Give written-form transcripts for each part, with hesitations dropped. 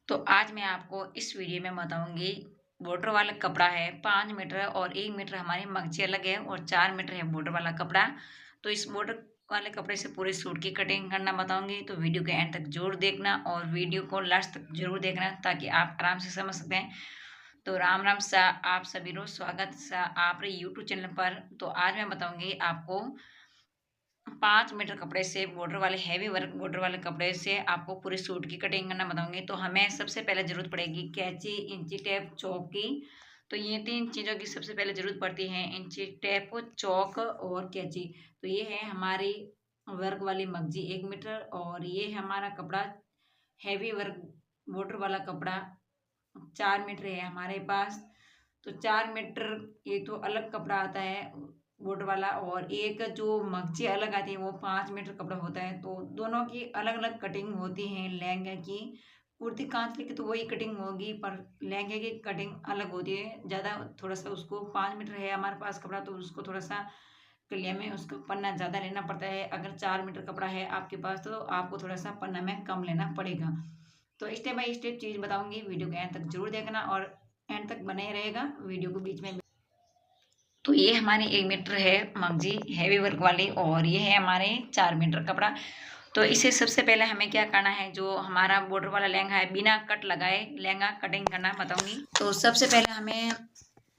तो आज मैं आपको इस वीडियो में बताऊंगी बॉर्डर वाला कपड़ा है 5 मीटर और 1 मीटर हमारी मगजी अलग है और 4 मीटर है बॉर्डर वाला कपड़ा। तो इस बॉर्डर वाले कपड़े से पूरे सूट की कटिंग करना बताऊंगी, तो वीडियो के एंड तक जरूर देखना और वीडियो को लास्ट तक जरूर देखना ताकि आप आराम से समझ सकते हैं। तो राम राम सा आप सभी लोग स्वागत सा आप यूट्यूब चैनल पर। तो आज मैं बताऊंगी आपको 5 मीटर कपड़े से बॉर्डर वाले हैवी वर्क बॉर्डर वाले कपड़े से आपको पूरे सूट की कटिंग करना बताऊंगी। तो हमें सबसे पहले जरूरत पड़ेगी कैंची, इंची टेप, चौक की। तो ये 3 चीज़ों की सबसे पहले जरूरत पड़ती है, इंची टेप, चौक और कैंची। तो ये है हमारी वर्क वाली मगजी 1 मीटर और ये है हमारा कपड़ा हैवी वर्क बॉर्डर वाला कपड़ा 4 मीटर है हमारे पास। तो 4 मीटर एक तो अलग कपड़ा आता है बॉर्डर वाला और एक जो मगजी अलग आती है वो 5 मीटर कपड़ा होता है। तो दोनों की अलग अलग कटिंग होती है। लहंगे की कुर्ती कांच की तो वही कटिंग होगी, पर लहंगे की कटिंग अलग होती है ज़्यादा। थोड़ा सा उसको 5 मीटर है हमारे पास कपड़ा तो उसको थोड़ा सा कलिया में उसका पन्ना ज़्यादा लेना पड़ता है। अगर 4 मीटर कपड़ा है आपके पास तो आपको थोड़ा सा पन्ना में कम लेना पड़ेगा। तो स्टेप बाय स्टेप चीज़ बताऊंगी, वीडियो के एंड तक जरूर देखना और एंड तक बने रहेगा वीडियो को बीच में। तो ये हमारी 1 मीटर है मगजी हैवी वर्क वाली और ये है हमारे 4 मीटर कपड़ा। तो इसे सबसे पहले हमें क्या करना है, जो हमारा बॉर्डर वाला लहंगा है बिना कट लगाए लहंगा कटिंग करना बताऊंगी। तो सबसे पहले हमें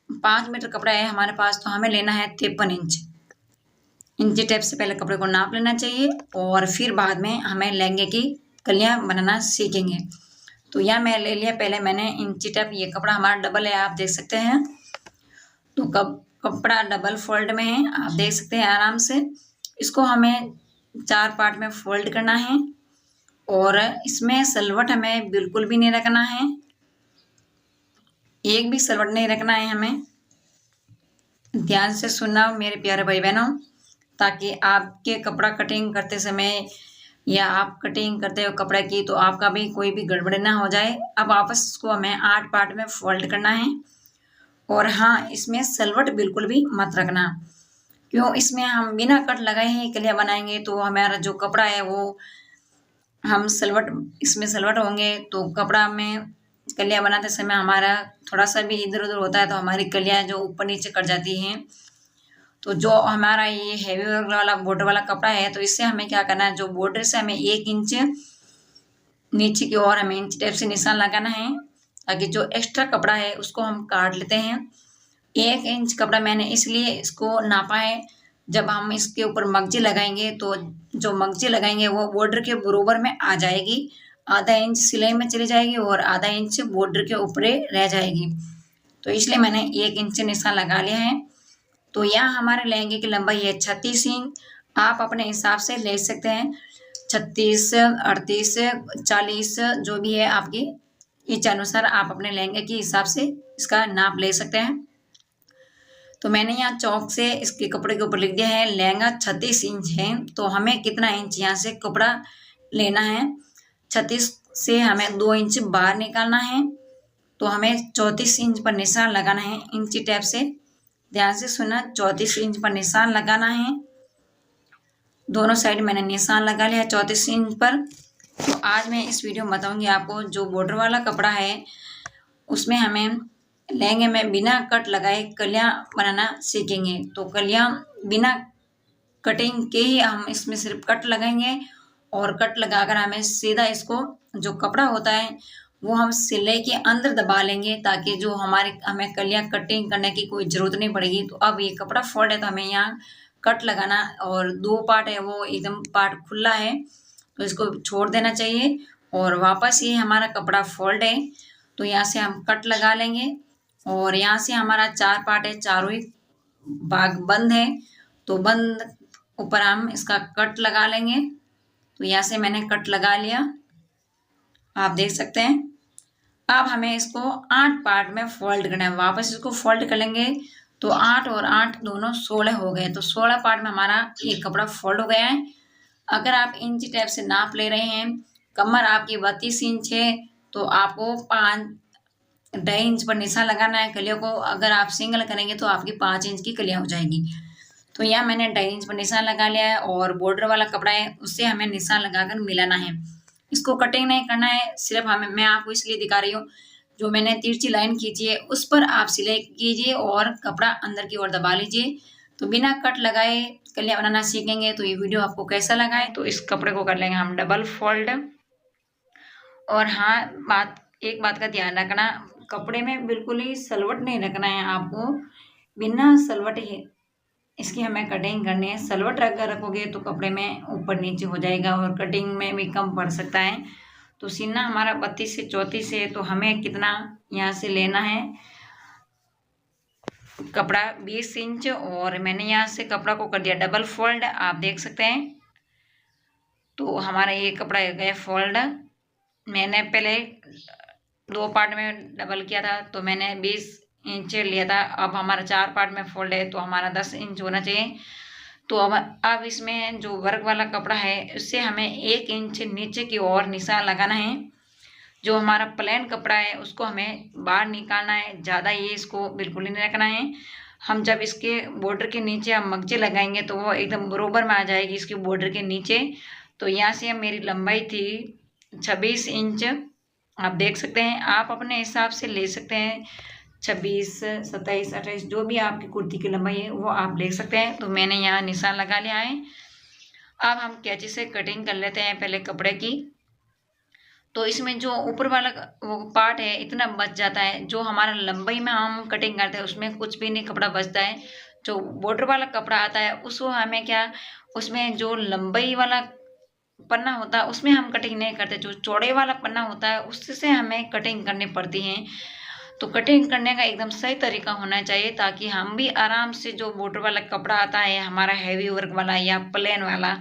5 मीटर कपड़ा है हमारे पास, तो हमें लेना है 53 इंच। इंची टेप से पहले कपड़े को नाप लेना चाहिए और फिर बाद में हमें लहंगे की कलियां बनाना सीखेंगे। तो यह मैं ले लिया, पहले मैंने इंची टेप। ये कपड़ा हमारा डबल है, आप देख सकते हैं। तो कपड़ा डबल फोल्ड में है, आप देख सकते हैं आराम से। इसको हमें 4 पार्ट में फोल्ड करना है और इसमें सलवट हमें बिल्कुल भी नहीं रखना है, एक भी सलवट नहीं रखना है हमें। ध्यान से सुनना मेरे प्यारे भाई बहनों, ताकि आपके कपड़ा कटिंग करते समय या आप कटिंग करते हो कपड़े की तो आपका भी कोई भी गड़बड़ ना हो जाए। अब वापस इसको हमें 8 पार्ट में फोल्ड करना है और हाँ, इसमें सलवट बिल्कुल भी मत रखना। क्यों, इसमें हम बिना कट लगाए ही कलिया बनाएंगे तो हमारा जो कपड़ा है वो हम सलवट इसमें सलवट होंगे तो कपड़ा में कलिया बनाते समय हमारा थोड़ा सा भी इधर उधर होता है तो हमारी कलियाँ जो ऊपर नीचे कट जाती हैं। तो जो हमारा ये हैवी वर्क वाला बॉर्डर वाला कपड़ा है तो इससे हमें क्या करना है, जो बॉर्डर से हमें 1 इंच नीचे की ओर हमें इंच टेप से निशान लगाना है ताकि जो एक्स्ट्रा कपड़ा है उसको हम काट लेते हैं। 1 इंच कपड़ा मैंने इसलिए इसको नापा है, जब हम इसके ऊपर मगजी लगाएंगे तो जो मगजी लगाएंगे वो बॉर्डर के बरोबर में आ जाएगी। आधा इंच सिलाई में चली जाएगी और आधा इंच बॉर्डर के ऊपर रह जाएगी। तो इसलिए मैंने 1 इंच निशान लगा लिया है। तो यहाँ हमारे लहंगे की लंबाई है 36 इंच। आप अपने हिसाब से ले सकते हैं, 36, 38, 40 जो भी है आपकी इच्छा अनुसार आप अपने लहंगे के हिसाब से इसका नाप ले सकते हैं। तो मैंने यहाँ चौक से इसके कपड़े के ऊपर लिख दिया है लहंगा 36 इंच है। तो हमें कितना इंच यहाँ से कपड़ा लेना है, 36 से हमें 2 इंच बाहर निकालना है। तो हमें 34 इंच पर निशान लगाना है इंची टेप से। ध्यान से सुना, 34 इंच पर निशान लगाना है। दोनों साइड मैंने निशान लगा लिया है 34 इंच पर। तो आज मैं इस वीडियो में बताऊंगी आपको जो बॉर्डर वाला कपड़ा है उसमें हमें लहंगे में बिना कट लगाए कलियां बनाना सीखेंगे। तो कलियां बिना कटिंग के ही हम इसमें सिर्फ कट लगाएंगे और कट लगाकर हमें सीधा इसको जो कपड़ा होता है वो हम सिलाई के अंदर दबा लेंगे ताकि जो हमें कलियां कटिंग करने की कोई ज़रूरत नहीं पड़ेगी। तो अब ये कपड़ा फोल्ड है तो हमें यहाँ कट लगाना और 2 पार्ट है वो एकदम पार्ट खुला है तो इसको छोड़ देना चाहिए। और वापस ये हमारा कपड़ा फोल्ड है तो यहाँ से हम कट लगा लेंगे और यहाँ से हमारा 4 पार्ट है, चारों ही भाग बंद है तो बंद ऊपर हम इसका कट लगा लेंगे। तो यहाँ से मैंने कट लगा लिया, आप देख सकते हैं। अब हमें इसको 8 पार्ट में फोल्ड करना है। वापस इसको फोल्ड कर लेंगे तो 8 और 8 दोनों 16 हो गए। तो 16 पार्ट में हमारा एक कपड़ा फोल्ड हो गया है। अगर आप इंची टेप से नाप ले रहे हैं, कमर आपकी 32 इंच है तो आपको 5.5 इंच पर निशान लगाना है कलियों को। अगर आप सिंगल करेंगे तो आपकी 5 इंच की कलियां हो जाएगी। तो यहाँ मैंने 2.5 इंच पर निशान लगा लिया है और बॉर्डर वाला कपड़ा है उससे हमें निशान लगाकर मिलाना है। इसको कटिंग नहीं करना है, सिर्फ मैं आपको इसलिए दिखा रही हूँ, जो मैंने तिरछी लाइन खींची है उस पर आप सिलाई कीजिए और कपड़ा अंदर की ओर दबा लीजिए। तो बिना कट लगाए कलियां बनाना सीखेंगे। तो ये वीडियो आपको कैसा लगा है, तो इस कपड़े को कर लेंगे हम डबल फोल्ड। और हाँ, एक बात का ध्यान रखना, कपड़े में बिल्कुल ही सलवट नहीं रखना है आपको, बिना सलवट ही इसकी हमें कटिंग करनी है। सलवट रख कर रखोगे तो कपड़े में ऊपर नीचे हो जाएगा और कटिंग में भी कम पड़ सकता है। तो सीना हमारा 32 से 34 है, तो हमें कितना यहाँ से लेना है कपड़ा 20 इंच, और मैंने यहाँ से कपड़ा को कर दिया डबल फोल्ड, आप देख सकते हैं। तो हमारा ये कपड़ा हो गया फोल्ड। मैंने पहले 2 पार्ट में डबल किया था, तो मैंने 20 इंच लिया था। अब हमारा 4 पार्ट में फोल्ड है, तो हमारा 10 इंच होना चाहिए। तो अब इसमें जो वर्क वाला कपड़ा है उससे हमें 1 इंच नीचे की ओर निशान लगाना है। जो हमारा प्लेन कपड़ा है उसको हमें बाहर निकालना है, ज़्यादा ये इसको बिल्कुल ही नहीं रखना है। हम जब इसके बॉर्डर के नीचे हम मगजे लगाएंगे तो वो एकदम बरोबर में आ जाएगी इसके बॉर्डर के नीचे। तो यहाँ से मेरी लंबाई थी 26 इंच, आप देख सकते हैं। आप अपने हिसाब से ले सकते हैं, 26, 27, 28 जो भी आपकी कुर्ती की लंबाई है वो आप ले सकते हैं। तो मैंने यहाँ निशान लगा लिया है। अब हम कैंची से कटिंग कर लेते हैं पहले कपड़े की। तो इसमें जो ऊपर वाला वो पार्ट है इतना बच जाता है, जो हमारा लंबाई में हम कटिंग करते हैं उसमें कुछ भी नहीं कपड़ा बचता है। जो बॉर्डर वाला कपड़ा आता है उसको हमें क्या, उसमें जो लंबाई वाला पन्ना होता है उसमें हम कटिंग नहीं करते, जो चौड़े वाला पन्ना होता है उससे हमें कटिंग करनी पड़ती है। तो कटिंग करने का एकदम सही तरीका होना चाहिए, ताकि हम भी आराम से, जो बॉर्डर वाला कपड़ा आता है हमारा हैवी वर्क वाला या प्लेन वाला,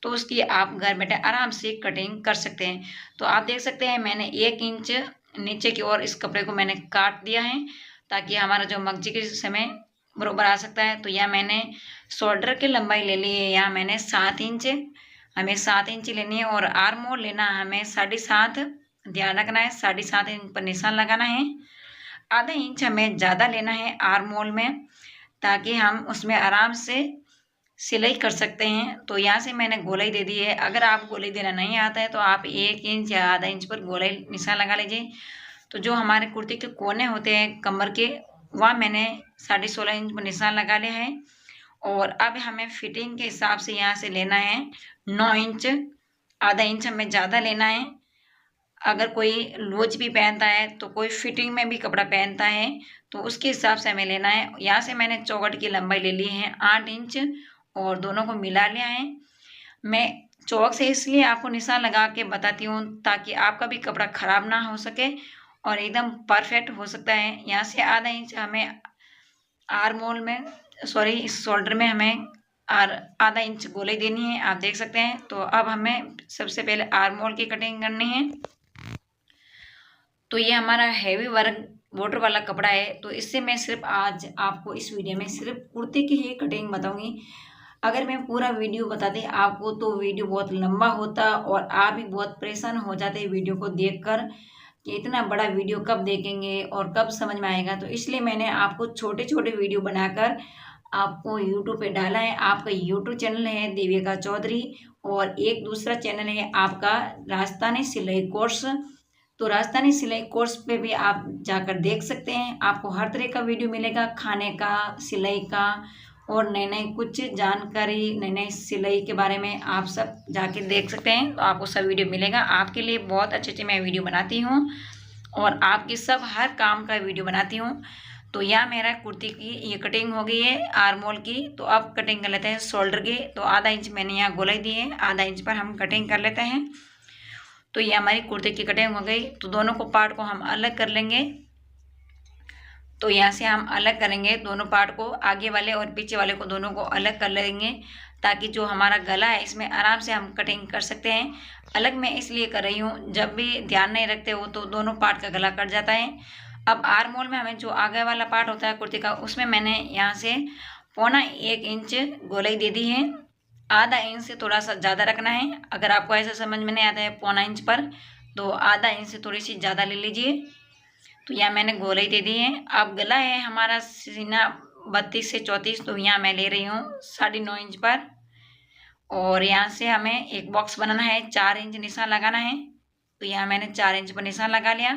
तो उसकी आप घर बैठे आराम से कटिंग कर सकते हैं। तो आप देख सकते हैं मैंने 1 इंच नीचे की ओर इस कपड़े को मैंने काट दिया है, ताकि हमारा जो मगजी के समय बरोबर आ सकता है। तो यह मैंने शोल्डर की लंबाई ले ली है, यहाँ मैंने 7 इंच, हमें 7 इंच लेनी है। और आर्म होल लेना है हमें 7.5, ध्यान रखना है 7.5 इंच पर निशान लगाना है। आधा इंच हमें ज़्यादा लेना है आर्म होल में, ताकि हम उसमें आराम से सिलाई कर सकते हैं। तो यहाँ से मैंने गोलाई दे दी है। अगर आप गोलाई देना नहीं आता है तो आप 1 इंच या आधा इंच पर गोलाई निशान लगा लीजिए। तो जो हमारे कुर्ती के कोने होते हैं कमर के, वह मैंने 16.5 इंच पर निशान लगा लिया है। और अब हमें फिटिंग के हिसाब से यहाँ से लेना है 9 इंच, आधा इंच हमें ज़्यादा लेना है। अगर कोई लूज भी पहनता है तो कोई फिटिंग में भी कपड़ा पहनता है, तो उसके हिसाब से हमें लेना है। यहाँ से मैंने चौकट की लंबाई ले ली है 8 इंच और दोनों को मिला लिया है। मैं चौक से इसलिए आपको निशान लगा के बताती हूँ ताकि आपका भी कपड़ा खराब ना हो सके और एकदम परफेक्ट हो सकता है। यहाँ से आधा इंच हमें आर्म होल में, सॉरी इस शोल्डर में हमें आधा इंच गोलाई देनी है, आप देख सकते हैं। तो अब हमें सबसे पहले आर्म होल की कटिंग करनी है। तो ये हमारा हैवी वर्क बॉर्डर वाला कपड़ा है, तो इससे मैं सिर्फ आज आपको इस वीडियो में सिर्फ कुर्ती की ही कटिंग बताऊंगी। अगर मैं पूरा वीडियो बताती आपको तो वीडियो बहुत लंबा होता और आप भी बहुत परेशान हो जाते वीडियो को देखकर कि इतना बड़ा वीडियो कब देखेंगे और कब समझ में आएगा। तो इसलिए मैंने आपको छोटे छोटे वीडियो बनाकर आपको यूट्यूब पे डाला है। आपका यूट्यूब चैनल है देविका चौधरी, और एक दूसरा चैनल है आपका राजस्थानी सिलाई कोर्स। तो राजस्थानी सिलाई कोर्स पे भी आप जाकर देख सकते हैं, आपको हर तरह का वीडियो मिलेगा, खाने का, सिलाई का, और नए नए कुछ जानकारी, नई नई सिलाई के बारे में आप सब जाके देख सकते हैं। तो आपको सब वीडियो मिलेगा, आपके लिए बहुत अच्छे अच्छे मैं वीडियो बनाती हूँ और आपकी सब हर काम का वीडियो बनाती हूँ। तो यह मेरा कुर्ती की ये कटिंग हो गई है आर्म होल की। तो अब कटिंग कर लेते हैं शोल्डर की। तो आधा इंच मैंने यहाँ गोलाई दी है, आधा इंच पर हम कटिंग कर लेते हैं। तो ये हमारी कुर्ते की कटिंग हो गई। तो दोनों को पार्ट को हम अलग कर लेंगे। तो यहाँ से हम अलग करेंगे दोनों पार्ट को, आगे वाले और पीछे वाले को दोनों को अलग कर लेंगे, ताकि जो हमारा गला है इसमें आराम से हम कटिंग कर सकते हैं। अलग मैं इसलिए कर रही हूँ, जब भी ध्यान नहीं रखते हो तो दोनों पार्ट का गला कट जाता है। अब आर्म होल में हमें जो आगे वाला पार्ट होता है कुर्ती का, उसमें मैंने यहाँ से 1.25 इंच गोलाई दे दी है। आधा इंच से थोड़ा सा ज़्यादा रखना है। अगर आपको ऐसा समझ में नहीं आता है 1.25 इंच पर, तो आधा इंच से थोड़ी सी ज़्यादा ले लीजिए। तो यहाँ मैंने गोलाई दे दी है। अब गला है हमारा सीना 32 से 34, तो यहाँ मैं ले रही हूँ 9.5 इंच पर। और यहाँ से हमें एक बॉक्स बनाना है, 4 इंच निशान लगाना है। तो यहाँ मैंने 4 इंच पर निशान लगा लिया।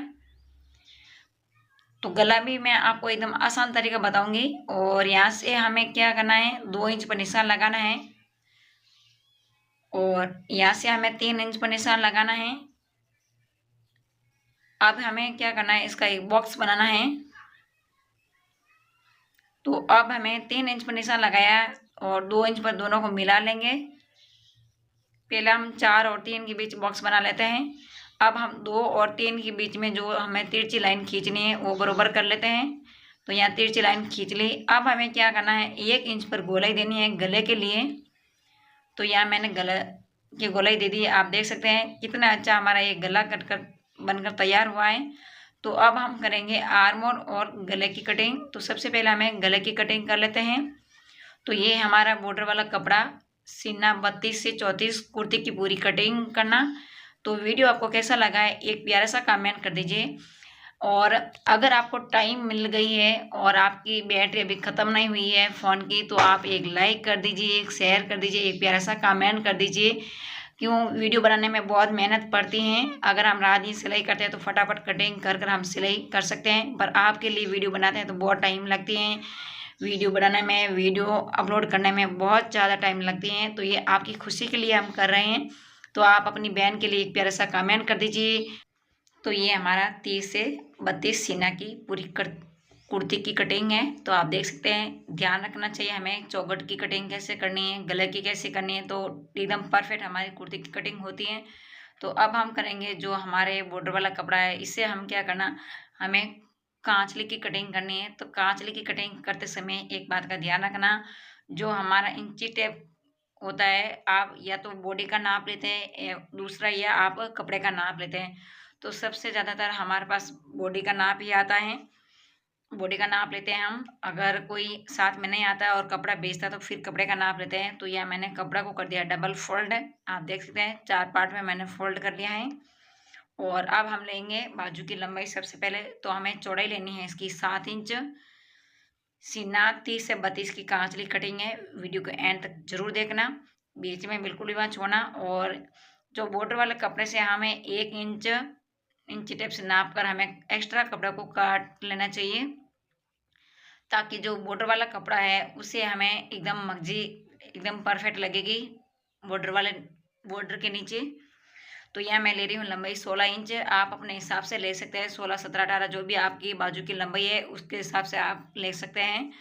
तो गला भी मैं आपको एकदम आसान तरीका बताऊंगी। और यहाँ से हमें क्या करना है, 2 इंच पर निशान लगाना है और यहाँ से हमें 3 इंच पर निशान लगाना है। अब हमें क्या करना है, इसका एक बॉक्स बनाना है। तो अब हमें 3 इंच पर निशान लगाया और 2 इंच पर दोनों को मिला लेंगे। पहले हम 4 और 3 के बीच बॉक्स बना लेते हैं। अब हम 2 और 3 के बीच में जो हमें तिरछी लाइन खींचनी है वो बरोबर कर लेते हैं। तो यहाँ तिरछी लाइन खींच ली। अब हमें क्या करना है, 1 इंच पर गोलाई देनी है गले के लिए। तो यहाँ मैंने गले की गोलाई दे दी है। आप देख सकते हैं कितना अच्छा हमारा ये गला कटकर बनकर तैयार हुआ है। तो अब हम करेंगे आर्म और गले की कटिंग। तो सबसे पहले हमें गले की कटिंग कर लेते हैं। तो ये हमारा बॉर्डर वाला कपड़ा सीना 32 से 34 कुर्ती की पूरी कटिंग करना। तो वीडियो आपको कैसा लगा है एक प्यारा सा कमेंट कर दीजिए। और अगर आपको टाइम मिल गई है और आपकी बैटरी अभी ख़त्म नहीं हुई है फ़ोन की, तो आप एक लाइक कर दीजिए, एक शेयर कर दीजिए, एक प्यारा सा कमेंट कर दीजिए। क्यों, वीडियो बनाने में बहुत मेहनत पड़ती है। अगर हम रात दिन सिलाई करते हैं तो फटाफट कटिंग कर कर हम सिलाई कर सकते हैं, पर आपके लिए वीडियो बनाते हैं तो बहुत टाइम लगती है। वीडियो बनाने में, वीडियो अपलोड करने में बहुत ज़्यादा टाइम लगती है। तो ये आपकी खुशी के लिए हम कर रहे हैं। तो आप अपनी बहन के लिए एक प्यारा सा कमेंट कर दीजिए। तो ये हमारा 30 से 32 सीना की पूरी कुर्ती की कटिंग है। तो आप देख सकते हैं, ध्यान रखना चाहिए हमें चौगट की कटिंग कैसे करनी है, गले की कैसे करनी है, तो एकदम परफेक्ट हमारी कुर्ती की कटिंग होती है। तो अब हम करेंगे जो हमारे बॉर्डर वाला कपड़ा है, इससे हम क्या करना, हमें कांचली की कटिंग करनी है। तो कांचली की कटिंग करते समय एक बात का ध्यान रखना, जो हमारा इंची टेप होता है, आप या तो बॉडी का नाप लेते हैं दूसरा, या आप कपड़े का नाप लेते हैं। तो सबसे ज़्यादातर हमारे पास बॉडी का नाप ही आता है, बॉडी का नाप लेते हैं हम। अगर कोई साथ में नहीं आता है और कपड़ा बेचता है तो फिर कपड़े का नाप लेते हैं। तो यह मैंने कपड़ा को कर दिया डबल फोल्ड, आप देख सकते हैं 4 पार्ट में मैंने फोल्ड कर लिया है। और अब हम लेंगे बाजू की लंबाई। सबसे पहले तो हमें चौड़ाई लेनी है इसकी 7 इंच। सीना 30 से 32 की कांचली कटिंग है। वीडियो को एंड तक जरूर देखना, बीच में बिल्कुल भी मत छोड़ना। और जो बॉर्डर वाले कपड़े से हमें 1 इंच इंची टेप से नाप कर हमें एक्स्ट्रा कपड़ा को काट लेना चाहिए, ताकि जो बॉर्डर वाला कपड़ा है उसे हमें एकदम मगजी एकदम परफेक्ट लगेगी बॉर्डर के नीचे। तो यह मैं ले रही हूँ लंबाई 16 इंच। आप अपने हिसाब से ले सकते हैं, 16, 17, 18 जो भी आपकी बाजू की लंबाई है उसके हिसाब से आप ले सकते हैं।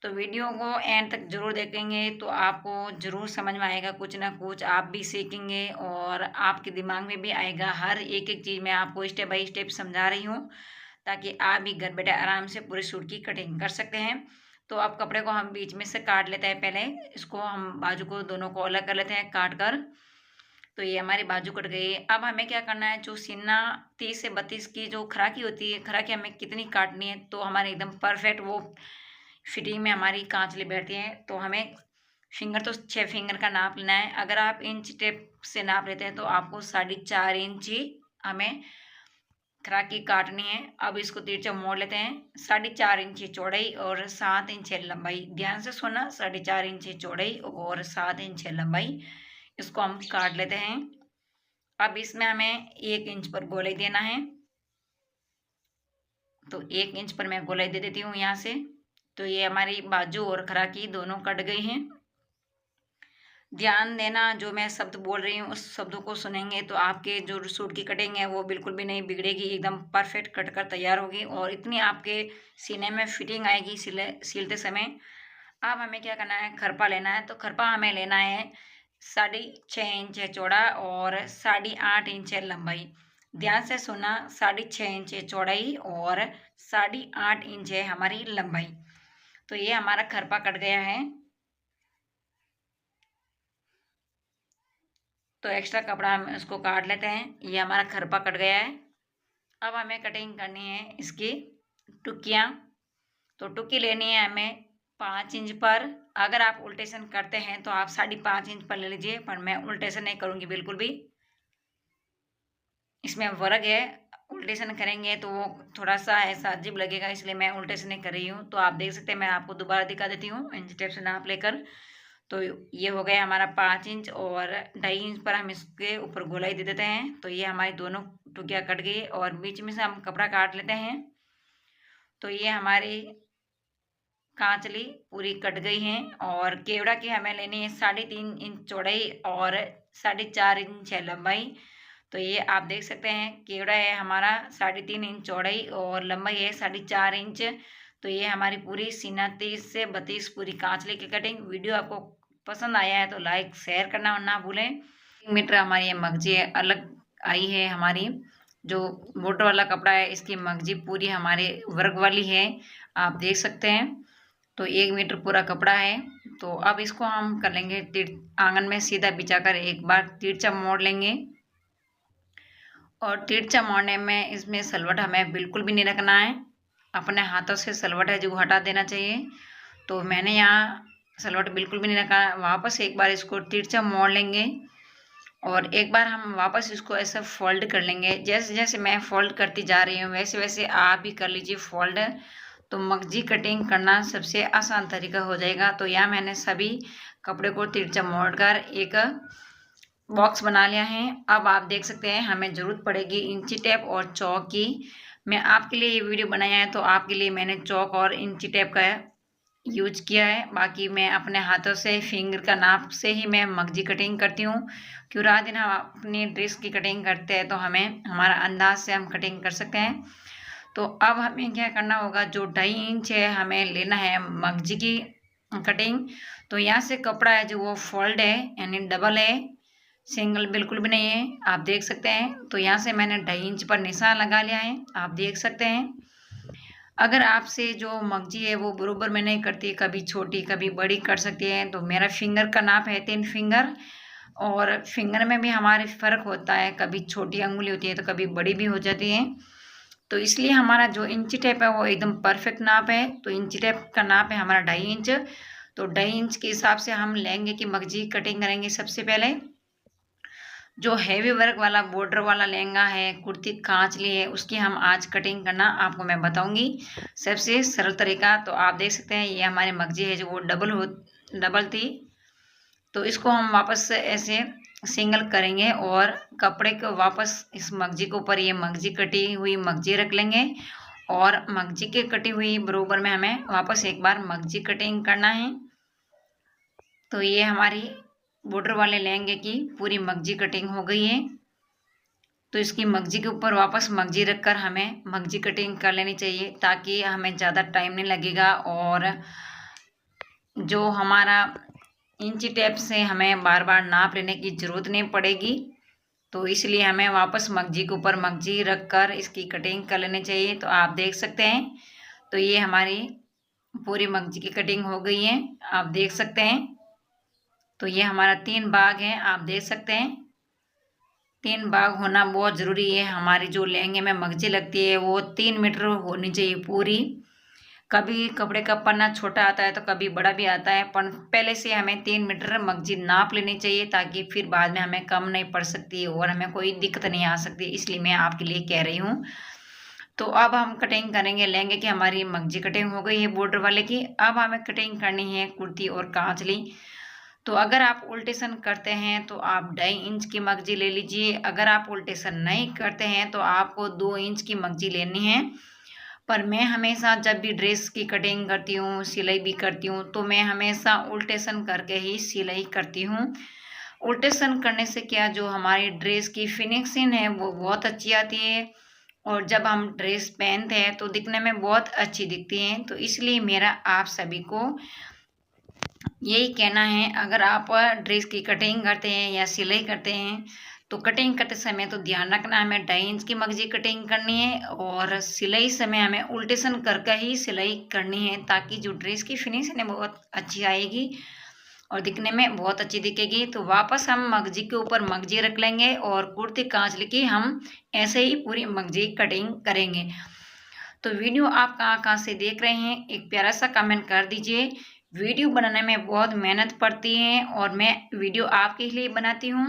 तो वीडियो को एंड तक जरूर देखेंगे तो आपको जरूर समझ में आएगा, कुछ ना कुछ आप भी सीखेंगे और आपके दिमाग में भी आएगा। हर एक एक चीज़ मैं आपको स्टेप बाय स्टेप समझा रही हूँ, ताकि आप भी घर बैठे आराम से पूरे सूट की कटिंग कर सकते हैं। तो अब कपड़े को हम बीच में से काट लेते हैं। पहले इसको हम बाजू को दोनों को अलग कर लेते हैं काट कर। तो ये हमारी बाजू कट गई। अब हमें क्या करना है, जो सीना 30 से 32 की जो खराकी होती है, खराकी हमें कितनी काटनी है, तो हमारे एकदम परफेक्ट वो फिटिंग में हमारी कांचली बैठती है। तो हमें फिंगर तो 6 फिंगर का नाप लेना है। अगर आप इंच टेप से नाप लेते हैं तो आपको 4.5 इंच ही हमें खराकी काटनी है। अब इसको तिरछा मोड़ लेते हैं। 4.5 इंच चौड़ाई और 7 इंच लंबाई, ध्यान से सुनना, 4.5 इंच चौड़ाई और 7 इंच लंबाई, इसको हम काट लेते हैं। अब इसमें हमें 1 इंच पर गोलाई देना है। तो 1 इंच पर मैं गोलाई दे देती हूँ यहाँ से। तो ये हमारी बाजू और खराकी दोनों कट गई हैं। ध्यान देना, जो मैं शब्द बोल रही हूँ उस शब्दों को सुनेंगे तो आपके जो सूट की कटिंग है वो बिल्कुल भी नहीं बिगड़ेगी, एकदम परफेक्ट कट कर तैयार होगी और इतनी आपके सीने में फिटिंग आएगी सिलते समय। अब हमें क्या करना है, खरपा लेना है। तो खरपा हमें लेना है 6.5 इंच चौड़ा और 8.5 इंच लंबाई। ध्यान से सुना, 6.5 इंच चौड़ाई और 8.5 इंच है हमारी लंबाई। तो ये हमारा खरपा कट गया है। तो एक्स्ट्रा कपड़ा हम इसको काट लेते हैं। ये हमारा खरपा कट गया है। अब हमें कटिंग करनी है इसकी टुकियाँ। तो टुकी लेनी है हमें 5 इंच पर। अगर आप उल्टेशन करते हैं तो आप 5.5 इंच पर ले लीजिए, पर मैं उल्टेशन नहीं करूँगी बिल्कुल भी, इसमें वर्ग है। उल्टेशन करेंगे तो वो थोड़ा सा ऐसा अजीब लगेगा, इसलिए मैं उल्टेशन नहीं कर रही हूँ। तो आप देख सकते हैं, मैं आपको दोबारा दिखा देती हूँ इंच टेप से नाप लेकर। तो ये हो गया हमारा 5 इंच और 2.5 इंच पर हम इसके ऊपर गोलाई दे देते हैं। तो ये हमारी दोनों टुकिया कट गई और बीच में से हम कपड़ा काट लेते हैं। तो ये हमारी कांचली पूरी कट गई हैं और केवड़ा की हमें लेनी है 3.5 इंच चौड़ाई और 4.5 इंच है लंबाई। तो ये आप देख सकते हैं केवड़ा है हमारा 3.5 इंच चौड़ाई और लंबाई है 4.5 इंच। तो ये हमारी पूरी सीना 30 से 32 पूरी कांचली की कटिंग। वीडियो आपको पसंद आया है तो लाइक शेयर करना ना भूलें। 1 मीटर हमारी ये मगजी अलग आई है। हमारी जो बॉर्डर वाला कपड़ा है इसकी मगजी पूरी हमारे वर्क वाली है, आप देख सकते हैं। तो 1 मीटर पूरा कपड़ा है। तो अब इसको हम कर लेंगे आंगन में सीधा बिछाकर एक बार तिरछा मोड़ लेंगे। और तिरछा मोड़ने में इसमें सलवट हमें बिल्कुल भी नहीं रखना है, अपने हाथों से सलवट है जो हटा देना चाहिए। तो मैंने यहाँ सलवट बिल्कुल भी नहीं रखा। वापस एक बार इसको तिरछा मोड़ लेंगे और एक बार हम वापस इसको ऐसा फोल्ड कर लेंगे। जैसे जैसे मैं फोल्ड करती जा रही हूँ वैसे वैसे आप भी कर लीजिए फोल्ड। तो मगजी कटिंग करना सबसे आसान तरीका हो जाएगा। तो यहाँ मैंने सभी कपड़े को तिरछा मोड़कर एक बॉक्स बना लिया है। अब आप देख सकते हैं हमें ज़रूरत पड़ेगी इंची टेप और चौक की। मैं आपके लिए ये वीडियो बनाया है तो आपके लिए मैंने चौक और इंची टेप का यूज किया है। बाकी मैं अपने हाथों से फिंगर का नाप से ही मैं मगजी कटिंग करती हूँ। क्यों रात दिन हम अपनी ड्रेस की कटिंग करते हैं तो हमें हमारा अंदाज से हम कटिंग कर सकते हैं। तो अब हमें क्या करना होगा, जो 2.5 इंच है हमें लेना है मगजी की कटिंग। तो यहाँ से कपड़ा है जो वो फोल्ड है यानी डबल है, सिंगल बिल्कुल भी नहीं है, आप देख सकते हैं। तो यहाँ से मैंने 2.5 इंच पर निशान लगा लिया है, आप देख सकते हैं। अगर आपसे जो मगजी है वो बराबर में नहीं करती, कभी छोटी कभी बड़ी कर सकती है। तो मेरा फिंगर का नाप है 3 फिंगर और फिंगर में भी हमारे फ़र्क होता है, कभी छोटी अंगुली होती है तो कभी बड़ी भी हो जाती है। तो इसलिए हमारा जो इंची टेप है वो एकदम परफेक्ट नाप है। तो इंची टेप का नाप है हमारा 2.5 इंच। तो 2.5 इंच के हिसाब से हम लेंगे कि मगजी कटिंग करेंगे। सबसे पहले जो हैवी वर्क वाला बॉर्डर वाला लहंगा है, कुर्ती कांचली है, उसकी हम आज कटिंग करना आपको मैं बताऊंगी सबसे सरल तरीका। तो आप देख सकते हैं ये हमारी मगजी है जो वो डबल थी। तो इसको हम वापस से ऐसे सिंगल करेंगे और कपड़े को वापस इस मगजी के ऊपर ये मगजी कटी हुई मगजी रख लेंगे और मगजी के कटी हुई बराबर में हमें वापस एक बार मगजी कटिंग करना है। तो ये हमारी बॉर्डर वाले लहंगे की पूरी मगजी कटिंग हो गई है। तो इसकी मगजी के ऊपर वापस मगजी रखकर हमें मगजी कटिंग कर लेनी चाहिए ताकि हमें ज़्यादा टाइम नहीं लगेगा और जो हमारा इंची टेप से हमें बार बार नाप लेने की ज़रूरत नहीं पड़ेगी। तो इसलिए हमें वापस मगजी के ऊपर मगजी रखकर इसकी कटिंग कर लेनी चाहिए। तो आप देख सकते हैं तो ये हमारी पूरी मगजी की कटिंग हो गई है, आप देख सकते हैं। तो ये हमारा 3 भाग है, आप देख सकते हैं। 3 भाग होना बहुत ज़रूरी है। हमारी जो लहंगे में मगजी लगती है वो 3 मीटर होनी चाहिए पूरी। कभी कपड़े का पन्ना छोटा आता है तो कभी बड़ा भी आता है, पर पहले से हमें 3 मीटर मगजी नाप लेनी चाहिए ताकि फिर बाद में हमें कम नहीं पड़ सकती और हमें कोई दिक्कत नहीं आ सकती। इसलिए मैं आपके लिए कह रही हूँ। तो अब हम कटिंग करेंगे लहंगे की। हमारी मगजी कटिंग हो गई है बॉर्डर वाले की। अब हमें कटिंग करनी है कुर्ती और कांचली। तो अगर आप उल्टेशन करते हैं तो आप 2.5 इंच की मगजी ले लीजिए। अगर आप उल्टेशन नहीं करते हैं तो आपको 2 इंच की मगजी लेनी है। पर मैं हमेशा जब भी ड्रेस की कटिंग करती हूँ, सिलाई भी करती हूँ, तो मैं हमेशा उल्टेशन करके ही सिलाई करती हूँ। उल्टेशन करने से क्या, जो हमारी ड्रेस की फिनिशिंग है वो बहुत अच्छी आती है और जब हम ड्रेस पहनते हैं तो दिखने में बहुत अच्छी दिखती हैं। तो इसलिए मेरा आप सभी को यही कहना है, अगर आप ड्रेस की कटिंग करते हैं या सिलाई करते हैं तो कटिंग करते समय तो ध्यान रखना हमें 2.5 इंच की मगजी कटिंग करनी है और सिलाई समय हमें उल्टेशन करके ही सिलाई करनी है ताकि जो ड्रेस की फिनिशिंग है बहुत अच्छी आएगी और दिखने में बहुत अच्छी दिखेगी। तो वापस हम मगजी के ऊपर मगजी रख लेंगे और कुर्ती कांचली की हम ऐसे ही पूरी मगजी कटिंग करेंगे। तो वीडियो आप कहाँ कहाँ से देख रहे हैं एक प्यारा सा कमेंट कर दीजिए। वीडियो बनाने में बहुत मेहनत पड़ती है और मैं वीडियो आपके लिए बनाती हूँ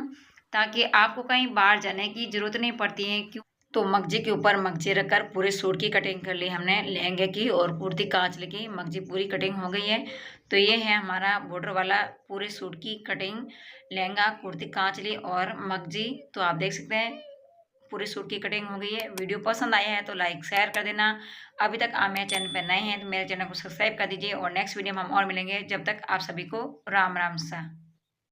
ताकि आपको कहीं बाहर जाने की ज़रूरत नहीं पड़ती है। क्यों तो मगजी के ऊपर मगजी रखकर पूरे सूट की कटिंग कर ली हमने, लहंगे की और कुर्ती कांचले की मगजी पूरी कटिंग हो गई है। तो ये है हमारा बॉर्डर वाला पूरे सूट की कटिंग, लहंगा, कुर्ती कांचली और मगजी। तो आप देख सकते हैं पूरे सूट की कटिंग हो गई है। वीडियो पसंद आया है तो लाइक शेयर कर देना। अभी तक आप मेरे चैनल पर नए हैं तो मेरे चैनल को सब्सक्राइब कर दीजिए और नेक्स्ट वीडियो में हम और मिलेंगे। जब तक आप सभी को राम राम सा।